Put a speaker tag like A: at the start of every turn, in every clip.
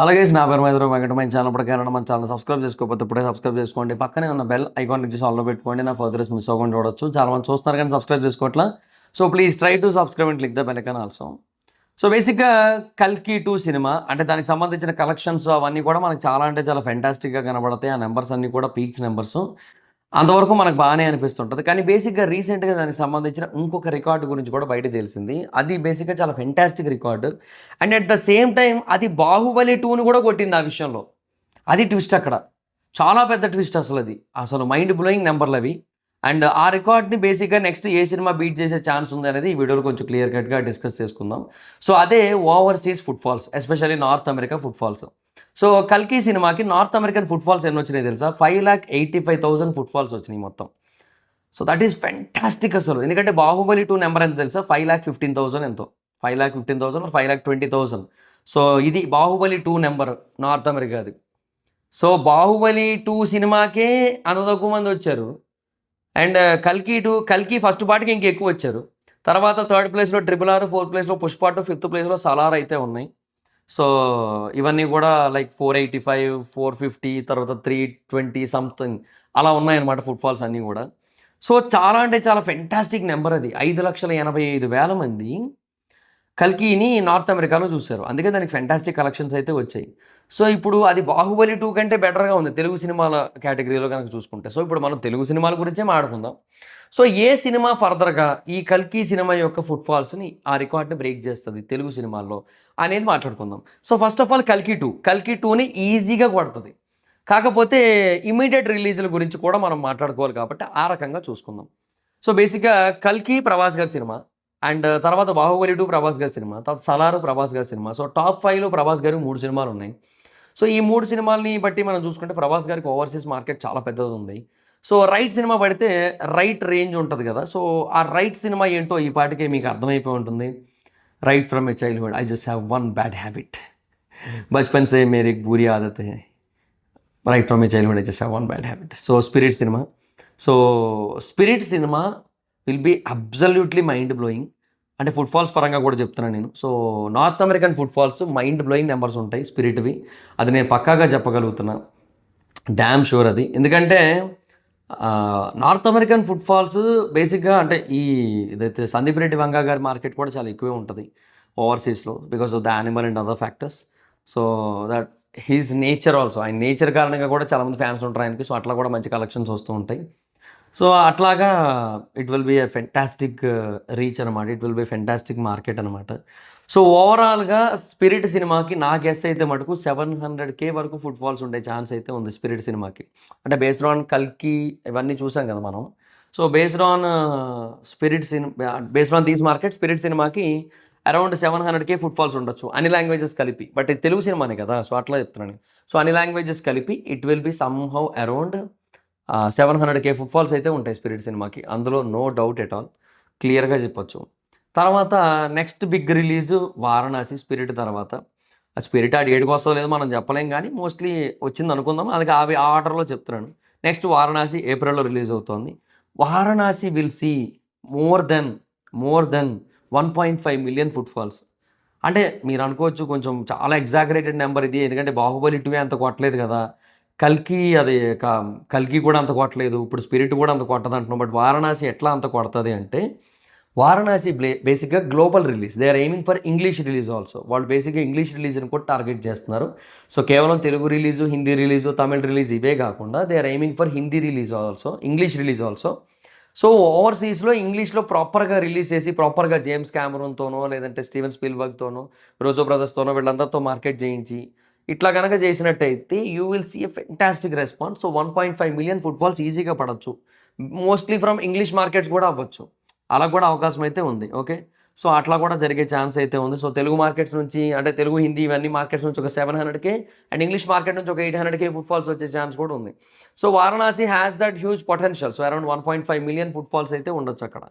A: అలాగే నా పేరు మైదరావు వెంకట మన ఛానల్ ఇప్పటికైనా మన ఛానల్ సబ్స్క్రైబ్ చేసుకోకపోతే ఇప్పుడే సబ్స్క్రైబ్ చేసుకోండి. పక్కనే ఉన్న బెల్ ఐకాన్ ఇచ్చి ఆల్లో పెట్టుకోండి. నా ఫర్దర్స్ మిస్ అవ్వకుండా చూడొచ్చు. చాలా మంది చూస్తున్నారు కానీ సబ్స్క్రైబ్ చేసుకోవట్లా. So please try to subscribe and click the bell icon also. So బేసిక్గా కల్కి 2 సినిమా అంటే దానికి సంబంధించిన కలెక్షన్స్ అవన్నీ కూడా మనకు చాలా అంటే చాలా ఫెంటాస్టిక్గా కనబడతాయి. ఆ నెంబర్స్ అన్నీ కూడా పీక్స్ నెంబర్స్. అంతవరకు మనకు బాగానే అనిపిస్తుంటుంది. కానీ బేసిక్గా రీసెంట్గా దానికి సంబంధించిన ఇంకొక రికార్డు గురించి కూడా బయట తెలిసింది. అది బేసిక్గా చాలా fantastic record. And at the same time అది బాహుబలి 2ని కూడా కొట్టింది ఆ విషయంలో. అది ట్విస్ట్ అక్కడ. చాలా పెద్ద ట్విస్ట్ అసలు మైండ్ బ్లోయింగ్ నెంబర్లు అవి. అండ్ ఆ రికార్డ్ని బేసిక్గా నెక్స్ట్ ఏ సినిమా బీట్ చేసే ఛాన్స్ ఉంది అనేది ఈ వీడియోలో కొంచెం క్లియర్ కట్గా డిస్కస్ చేసుకుందాం. సో అదే overseas footfalls, especially north America footfalls. So కల్కి సినిమాకి నార్త్ అమెరికన్ ఫుట్ఫాల్స్ ఎన్ని వచ్చినాయి తెలుసా? 5,85,000 ఫుట్ఫాల్స్ వచ్చినాయి మొత్తం. సో దట్ ఈస్ ఫెంటాస్టిక్ అసలు. ఎందుకంటే బాహుబలి 2 నెంబర్ ఎంత తెలుసా? 5,15,000 ఎంతో, 5,15,000 5,20,000. సో ఇది బాహుబలి 2 నెంబర్ నార్త్ అమెరికాది. సో బాహుబలి 2 సినిమాకే అంత తక్కువ మంది వచ్చారు. అండ్ కల్కి ఫస్ట్ పార్ట్కి ఇంకెక్కువ వచ్చారు. తర్వాత థర్డ్ ప్లేస్లో RRR, ఫోర్త్ ప్లేస్లో పుష్ప 2, ఫిఫ్త్ ప్లేస్లో సలార్ అయితే ఉన్నాయి. సో ఇవన్నీ కూడా లైక్ 485, 450, తర్వాత 320 సంథింగ్ అలా ఉన్నాయన్నమాట ఫుట్ఫాల్స్ అన్నీ కూడా. సో చాలా అంటే చాలా ఫెంటాస్టిక్ నెంబర్ అది. 5,85,000 మంది కల్కిని నార్త్ అమెరికాలో చూశారు. అందుకే దానికి ఫెంటాస్టిక్ కలెక్షన్స్ అయితే వచ్చాయి. సో ఇప్పుడు అది బాహుబలి 2 కంటే బెటర్గా ఉంది తెలుగు సినిమాల కేటగిరీలో కనుక చూసుకుంటే. సో ఇప్పుడు మనం తెలుగు సినిమాల గురించే మాట్లాడుకుందాం. సో ఏ సినిమా ఫర్దర్గా ఈ కల్కి సినిమా యొక్క ఫుట్ఫాల్స్ని ఆ రికార్డ్ని బ్రేక్ చేస్తుంది తెలుగు సినిమాల్లో అనేది మాట్లాడుకుందాం. సో ఫస్ట్ ఆఫ్ ఆల్ కల్కి 2ని ఈజీగా కొడుతుంది. కాకపోతే ఇమీడియట్ రిలీజుల గురించి కూడా మనం మాట్లాడుకోవాలి కాబట్టి ఆ రకంగా చూసుకుందాం. సో బేసిక్గా కల్కి ప్రభాస్ గారి సినిమా, అండ్ తర్వాత బాహుబలి 2 ప్రభాస్ గారి సినిమా, తర్వాత సలారు ప్రభాస్ గారి సినిమా. సో టాప్ 5లో ప్రభాస్ గారు 3 సినిమాలు ఉన్నాయి. సో ఈ 3 సినిమాలని బట్టి మనం చూసుకుంటే ప్రభాస్ గారికి ఓవర్సీస్ మార్కెట్ చాలా పెద్దది ఉంది. సో రైట్ సినిమా పడితే రైట్ రేంజ్ ఉంటుంది కదా. సో ఆ రైట్ సినిమా ఏంటో ఈ పాటికే మీకు అర్థమైపోయి ఉంటుంది. Right from a childhood I just have one bad habit, బచ్పన్ సే మేరీ బురీ ఆదత్ హై. Right from a childhood I just have one bad habit. So spirit cinema will be absolutely mind blowing. అంటే ఫుట్ఫాల్స్ పరంగా కూడా చెప్తున్నాను నేను. So north American footfalls mind blowing numbers ఉంటాయి స్పిరిట్వి. అది నేను పక్కాగా చెప్పగలుగుతున్నా, డ్యామ్ షూర్ అది. ఎందుకంటే నార్త్ అమెరికన్ ఫుట్ఫాల్స్ బేసిక్గా అంటే ఇదైతే సందీప్ రెడ్డి వంగా గారి మార్కెట్ కూడా చాలా ఎక్కువే ఉంటుంది ఓవర్సీస్లో, because of the animal and other factors. So that his nature also, ఆయన నేచర్ కారణంగా కూడా చాలామంది ఫ్యాన్స్ ఉంటారు ఆయనకి. సో అట్లా కూడా మంచి కలెక్షన్స్ వస్తూ ఉంటాయి. సో అట్లాగా it will be a fantastic reach అనమాట. It will be fantastic market అనమాట. సో ఓవరాల్గా స్పిరిట్ సినిమాకి నా గెస్ అయితే మటుకు 700K వరకు ఫుట్ఫాల్స్ ఉండే ఛాన్స్ అయితే ఉంది స్పిరిట్ సినిమాకి. అంటే బేస్డ్ ఆన్ కల్కి ఇవన్నీ చూసాం కదా మనం. So based on based on these market spirit సినిమాకి అరౌండ్ 700K ఫుట్ఫాల్స్ ఉండొచ్చు అన్ని లాంగ్వేజెస్ కలిపి. బట్ ఇది తెలుగు సినిమానే కదా, సో అట్లా చెప్తున్నాను. సో అన్ని లాంగ్వేజెస్ కలిపి it will B somehow around 700K footfalls అయితే ఉంటాయి స్పిరిట్ సినిమాకి. అందులో నో డౌట్ ఎట్ ఆల్, క్లియర్గా చెప్పొచ్చు. తర్వాత next big release Varanasi Spirit తర్వాత. ఆ స్పిరిట్ ఆ డేట్కి వస్తుందో లేదో మనం చెప్పలేం, కానీ మోస్ట్లీ వచ్చింది అనుకుందాం. అందుకే ఆ ఆర్డర్లో చెప్తున్నాను. నెక్స్ట్ వారణాసి ఏప్రిల్లో రిలీజ్ అవుతుంది. Varanasi will see more than 1.5 million footfalls. అంటే మీరు అనుకోవచ్చు కొంచెం చాలా ఎగ్జాగరేటెడ్ నెంబర్ ఇది, ఎందుకంటే బాహుబలి 2 అంత కొట్టలేదు కదా, కల్కి కూడా అంత కొట్టలేదు, ఇప్పుడు స్పిరిట్ కూడా అంత కొట్టదు అంటున్నాం. బట్ వారణాసి ఎట్లా అంత కొడుతుంది అంటే, వారణాసి బేసిక్గా global release. They are aiming for English release also. వాళ్ళు బేసిక్గా ఇంగ్లీష్ రిలీజ్ని కూడా టార్గెట్ చేస్తున్నారు. సో కేవలం Telugu release, Hindi release, Tamil release ఇవే కాకుండా they are aiming for Hindi release also, English release also. So ఓవర్సీస్లో ఇంగ్లీష్లో ప్రాపర్గా రిలీజ్ చేసి ప్రాపర్గా జేమ్స్ క్యామరూన్తోనో లేదంటే స్టీవెన్ స్పీల్బర్గ్తోనో రోజో బ్రదర్స్తోనో వీళ్ళందరితో మార్కెట్ చేయించి ఇట్లా కనుక చేసినట్టయితే you will see a fantastic response. So 1.5 million footfalls ఈజీగా పడవచ్చు. మోస్ట్లీ ఫ్రమ్ ఇంగ్లీష్ మార్కెట్స్ కూడా అవ్వచ్చు, అలా కూడా అవకాశం అయితే ఉంది. ఓకే, సో అట్లా కూడా జరిగే ఛాన్స్ అయితే ఉంది. సో తెలుగు మార్కెట్స్ నుంచి అంటే తెలుగు, హిందీ ఇవన్నీ మార్కెట్స్ నుంచి ఒక 700K అండ్ ఇంగ్లీష్ మార్కెట్ నుంచి ఒక 800K ఫుట్ఫాల్స్ వచ్చే ఛాన్స్ కూడా ఉంది. So Varanasi has that huge potential. So around 1.5 million footfalls అయితే ఉండొచ్చు అక్కడ.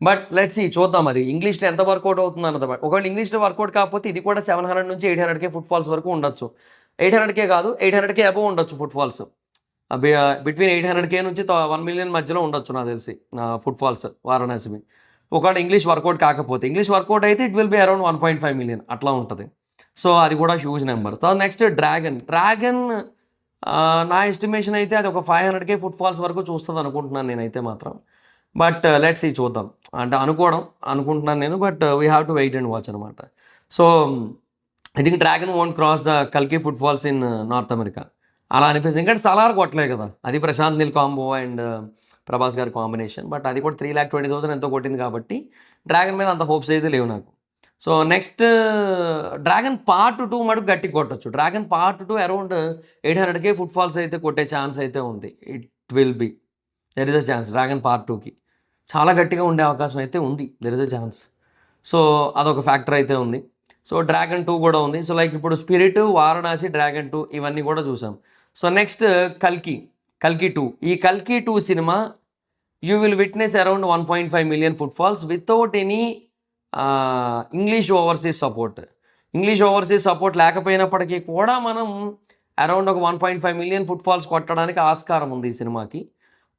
A: బట్ లెట్స్ సీ, చూద్దాం మరి ఇంగ్లీష్లో ఎంత వర్కౌట్ అవుతుంది అన్నది. ఒకవేళ ఇంగ్లీష్లో వర్కౌట్ కాకపోతే ఇది కూడా 700 నుంచి 800K ఫుట్ఫాల్స్ వరకు ఉండొచ్చు. 800K కాదు, 800K అబవ్ ఉండొచ్చు ఫుట్ఫాల్స్. బిట్వీన్ 800K నుంచి 1 మిలియన్ మధ్యలో ఉండొచ్చు నాకు తెలిసి ఫుట్ఫాల్స్ వారణాసి. ఒకవేళ ఇంగ్లీష్ వర్కౌట్ కాకపోతే, ఇంగ్లీష్ వర్కౌట్ అయితే it will be around 1.5 million అట్లా ఉంటుంది. సో అది కూడా huge number. So next dragon నా ఎస్టిమేషన్ అయితే అది ఒక 500K ఫుట్ఫాల్స్ వరకు చూస్తుంది అనుకుంటున్నాను నేనైతే మాత్రం. బట్ లెట్స్ సీ, చూద్దాం. అంటే అనుకుంటున్నాను నేను, but we have to wait and watch అనమాట. So I think dragon won't cross the కల్కి ఫుట్ఫాల్స్ ఇన్ నార్త్ అమెరికా అలా అనిపిస్తుంది. ఎందుకంటే సలార్ కొట్టలేదు కదా, అది ప్రశాంత్ నీల్ కాంబో అండ్ ప్రభాస్ గారి కాంబినేషన్. బట్ అది కూడా 3,20,000 ఎంతో కొట్టింది కాబట్టి డ్రాగన్ మీద అంత హోప్స్ అయితే లేవు నాకు. సో నెక్స్ట్ డ్రాగన్ పార్ట్ 2 మటుకు గట్టి కొట్టచ్చు. Dragon part 2 around 800K footfalls అయితే కొట్టే ఛాన్స్ అయితే ఉంది. It will B, there is a chance. Dragon part 2కి చాలా గట్టిగా ఉండే అవకాశం అయితే ఉంది, there is a chance. So అదొక ఫ్యాక్టర్ అయితే ఉంది. సో డ్రాగన్ 2 కూడా ఉంది. సో లైక్ ఇప్పుడు స్పిరిట్, వారణాసి, డ్రాగన్ 2 ఇవన్నీ కూడా చూసాం. సో నెక్స్ట్ కల్కి 2. ఈ కల్కి 2 cinema you will witness around 1.5 million footfalls without any English overseas support లేకపోయినప్పటికీ కూడా మనం అరౌండ్ ఒక 1.5 మిలియన్ ఫుట్ఫాల్స్ కొట్టడానికి ఆస్కారం ఉంది ఈ సినిమాకి.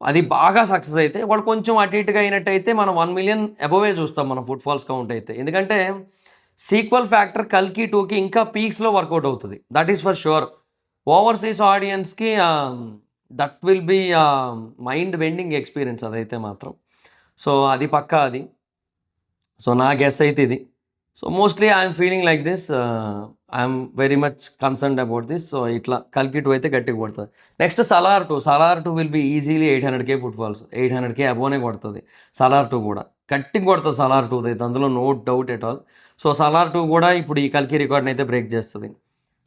A: అది బాగా సక్సెస్ అయితే వాళ్ళు కొంచెం అటు ఇటుగా అయినట్టయితే మనం 1 మిలియన్ అబోవే చూస్తాం మనం ఫుట్ఫాల్స్ కౌంట్ అయితే. ఎందుకంటే సీక్వల్ ఫ్యాక్టర్ కల్కి 2కి ఇంకా పీక్స్లో వర్కౌట్ అవుతుంది, that is for sure. Overseas ఆడియన్స్కి that will be mind bending experience అదైతే మాత్రం. సో అది పక్కా అది. సో నా గెస్ అయితే ఇది. So mostly I'm feeling like this, I'm very much concerned about this. So ఇట్లా కల్కి 2 అయితే గట్టిగా కొడుతుంది. Next Salaar 2 will be easily 800K footfalls, 800K అబోనే కొడుతుంది సలార్ 2 కూడా. గట్టిగా కొడుతుంది సలార్ 2 అయితే, అందులో no doubt at all. So Salaar 2 కూడా ఇప్పుడు ఈ కల్కి రికార్డ్ని అయితే బ్రేక్ చేస్తుంది.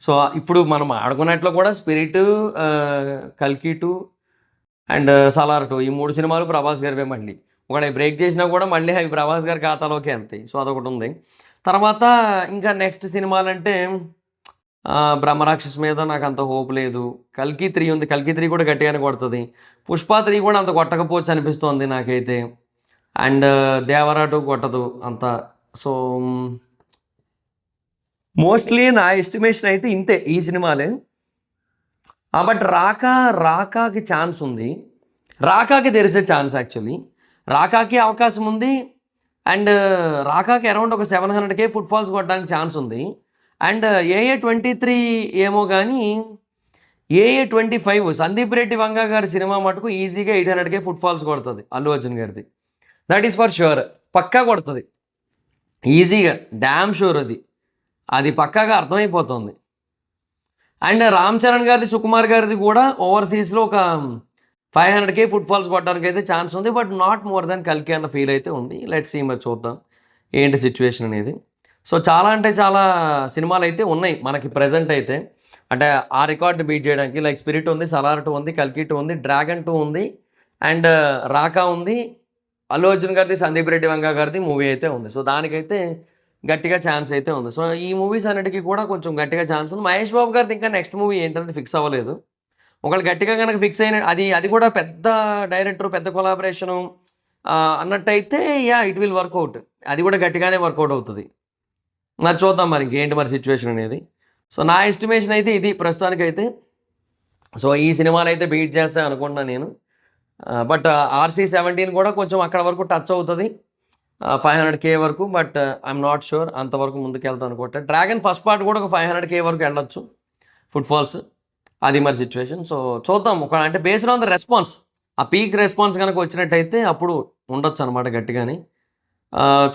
A: సో ఇప్పుడు మనం ఆడుకున్నట్లో కూడా స్పిరిట్, కల్కి 2 అండ్ సలార్ 2 ఈ 3 సినిమాలు ప్రభాస్ గారివే. మళ్ళీ ఒకటి బ్రేక్ చేసినా కూడా మళ్ళీ అవి ప్రభాస్ గారి ఖాతాలోకి వెళ్తాయి. సో అదొకటి ఉంది. తర్వాత ఇంకా నెక్స్ట్ సినిమాలంటే బ్రహ్మరాక్షస్ మీద నాకు అంత హోప్ లేదు. కల్కి 3 ఉంది, కల్కి 3 కూడా గట్టిగానే కొడుతుంది. పుష్ప 3 కూడా అంత కొట్టకపోవచ్చు అనిపిస్తుంది నాకైతే. అండ్ దేవరా 2 కొట్టదు అంత. సో మోస్ట్లీ నా ఎస్టిమేషన్ అయితే ఇంతే ఈ సినిమాలే. బట్ రాకాకి ఛాన్స్ ఉంది. రాకాకి there is a chance actually. రాకాకి అవకాశం ఉంది. అండ్ రాకాకి అరౌండ్ ఒక 700K ఫుట్ఫాల్స్ కొట్టడానికి ఛాన్స్ ఉంది. అండ్ AA23 ఏమో కానీ AA25 సందీప్ రెడ్డి వంగ గారి సినిమా మటుకు ఈజీగా 800K ఫుట్ఫాల్స్ కొడుతుంది అల్లు అర్జున్ గారిది. దట్ ఈస్ ఫర్ షూర్, పక్కా కొడుతుంది ఈజీగా, డ్యామ్ షూర్. అది పక్కాగా అర్థమైపోతుంది. అండ్ రామ్ చరణ్ గారిది, సుకుమార్ గారిది కూడా ఓవర్సీస్లో ఒక 500K ఫుట్ఫాల్స్ కొట్టడానికి అయితే ఛాన్స్ ఉంది. బట్ నాట్ మోర్ దాన్ కల్కి అన్న ఫీల్ అయితే ఉంది. లెట్స్ సీ, మరి చూద్దాం ఏంటి సిచ్యువేషన్ అనేది. సో చాలా అంటే చాలా సినిమాలు అయితే ఉన్నాయి మనకి ప్రజెంట్ అయితే, అంటే ఆ రికార్డ్ని బీట్ చేయడానికి. లైక్ స్పిరిట్ ఉంది, సలార్ 2 ఉంది, కల్కి 2 ఉంది, డ్రాగన్ 2 ఉంది, అండ్ రాకా ఉంది, అల్లు అర్జున్ గారిది, సందీప్ రెడ్డి వంగ గారిది మూవీ అయితే ఉంది. సో దానికైతే గట్టిగా ఛాన్స్ అయితే ఉంది. సో ఈ మూవీస్ అన్నిటికీ కూడా కొంచెం గట్టిగా ఛాన్స్ ఉంది. మహేష్ బాబు గారిది ఇంకా నెక్స్ట్ మూవీ ఏంటనేది ఫిక్స్ అవ్వలేదు. ఒకళ్ళు గట్టిగా కనుక ఫిక్స్ అయిన అది కూడా పెద్ద డైరెక్టర్, పెద్ద కొలాబరేషను అన్నట్టయితే ఇట్ విల్ వర్కౌట్. అది కూడా గట్టిగానే వర్కౌట్ అవుతుంది. మరి చూద్దాం మరి ఇంకేంటి మరి సిచ్యువేషన్ అనేది. సో నా ఎస్టిమేషన్ అయితే ఇది ప్రస్తుతానికైతే. సో ఈ సినిమాలు అయితే బీట్ చేస్తాయి అనుకుంటున్నాను నేను. బట్ RC-17 కూడా కొంచెం అక్కడ వరకు టచ్ అవుతుంది, 500K వరకు. బట్ ఐఎమ్ నాట్ షూర్ అంతవరకు ముందుకు వెళ్తాను అనుకుంటా. డ్రాగన్ ఫస్ట్ పార్ట్ కూడా ఒక 500K వరకు వెళ్ళొచ్చు ఫుట్ఫాల్స్, అది మరి సిచ్యువేషన్. సో చూద్దాం, అంటే బేస్డ్ ఆన్ ద రెస్పాన్స్, ఆ పీక్ రెస్పాన్స్ కనుక వచ్చినట్టయితే అప్పుడు ఉండొచ్చు అనమాట గట్టిగాని.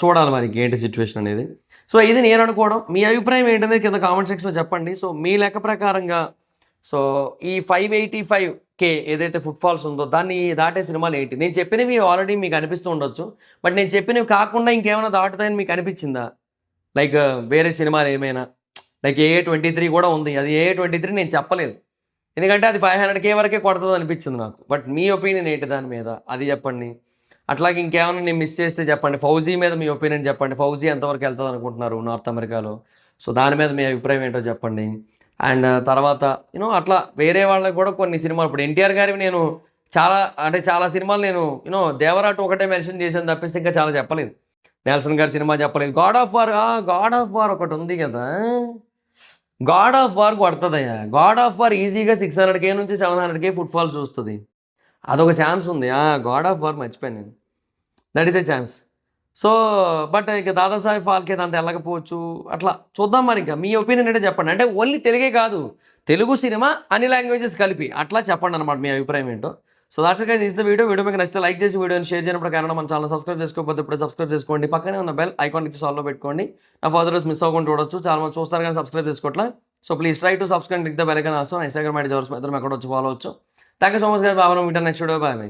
A: చూడాలి మరి ఏంటి సిచ్యువేషన్ అనేది. సో ఇది నేను అనుకోవడం. మీ అభిప్రాయం ఏంటనేది కింద కామెంట్ సెక్షన్లో చెప్పండి. సో మీ లెక్క ప్రకారంగా సో ఈ 585K ఏదైతే ఫుట్ఫాల్స్ ఉందో దాన్ని దాటే సినిమాలు ఏంటి? నేను చెప్పినవి ఆల్రెడీ మీకు అనిపిస్తూ ఉండొచ్చు, బట్ నేను చెప్పినవి కాకుండా ఇంకేమైనా దాటుతాయని మీకు అనిపించిందా? లైక్ వేరే సినిమాలు ఏమైనా, లైక్ AA23 కూడా ఉంది. అది AA23 నేను చెప్పలేదు, ఎందుకంటే అది 500K వరకే కొడుతుంది అనిపించింది నాకు. బట్ మీ ఒపీనియన్ ఏంటి దాని మీద, అది చెప్పండి. అట్లాగే ఇంకేమైనా నేను మిస్ చేస్తే చెప్పండి. ఫౌజీ మీద మీ ఒపీనియన్ చెప్పండి. ఫౌజీ ఎంతవరకు వెళ్తుంది అనుకుంటున్నారు నార్త్ అమెరికాలో? సో దాని మీద మీ అభిప్రాయం ఏంటో చెప్పండి. అండ్ తర్వాత అట్లా వేరే వాళ్ళకి కూడా కొన్ని సినిమాలు, ఇప్పుడు ఎన్టీఆర్ గారివి నేను చాలా సినిమాలు నేను దేవరా 2 ఒకటే మెన్షన్ చేశాను తప్పిస్తే ఇంకా చాలా చెప్పలేదు. నెల్సన్ గారి సినిమా చెప్పలేదు. గాడ్ ఆఫ్ వార్ ఒకటి ఉంది కదా, గాడ్ ఆఫ్ వార్ కొడుతుందయ్యా. గాడ్ ఆఫ్ వార్ ఈజీగా 600K నుంచి 700K ఫుట్ఫాల్ చూస్తుంది. అదొక ఛాన్స్ ఉంది. గాడ్ ఆఫ్ వార్ మర్చిపోయాను నేను, that is a chance. So but ఇక దాదాసాహెబ్ ఫాల్కే అంత వెళ్ళకపోవచ్చు. అట్లా చూద్దాం మరి. ఇంకా మీ ఒపీనియన్ అంటే చెప్పండి. అంటే ఓన్లీ తెలుగే కాదు, తెలుగు సినిమా అన్ని లాంగ్వేజెస్ కలిపి అట్లా చెప్పండి అనమాట మీ అభిప్రాయం ఏంటో. So that's guys this the video మీకు నచ్చితే లైక్ చేసి వీడియోని షేర్ చేయనప్పుడు కారణం మన ఛానల్ సబ్స్క్రైబ్ చేసుకోకపోతే ఇప్పుడు సబ్స్క్రైబ్ చేసుకోండి. పక్కనే ఉన్న బెల్ ఐకాన్ ఇచ్చి సాల్వ్లో పెట్టుకోండి. నా ఫర్దర్ మిస్ అవ్వకుండా చూడొచ్చు. చాలా మంది చూస్తారు కానీ సబ్స్క్రైబ్ చేసుకోవట్లా. So please try to subscribe click the bell icon also. Instagram ID జవర్స్ ఇద్దరు అక్కడ వచ్చి ఫాలో అవచ్చు. Thank you so much guys. బాగా ఉంటాను నెక్స్ట్ వీడియో. బాయ్.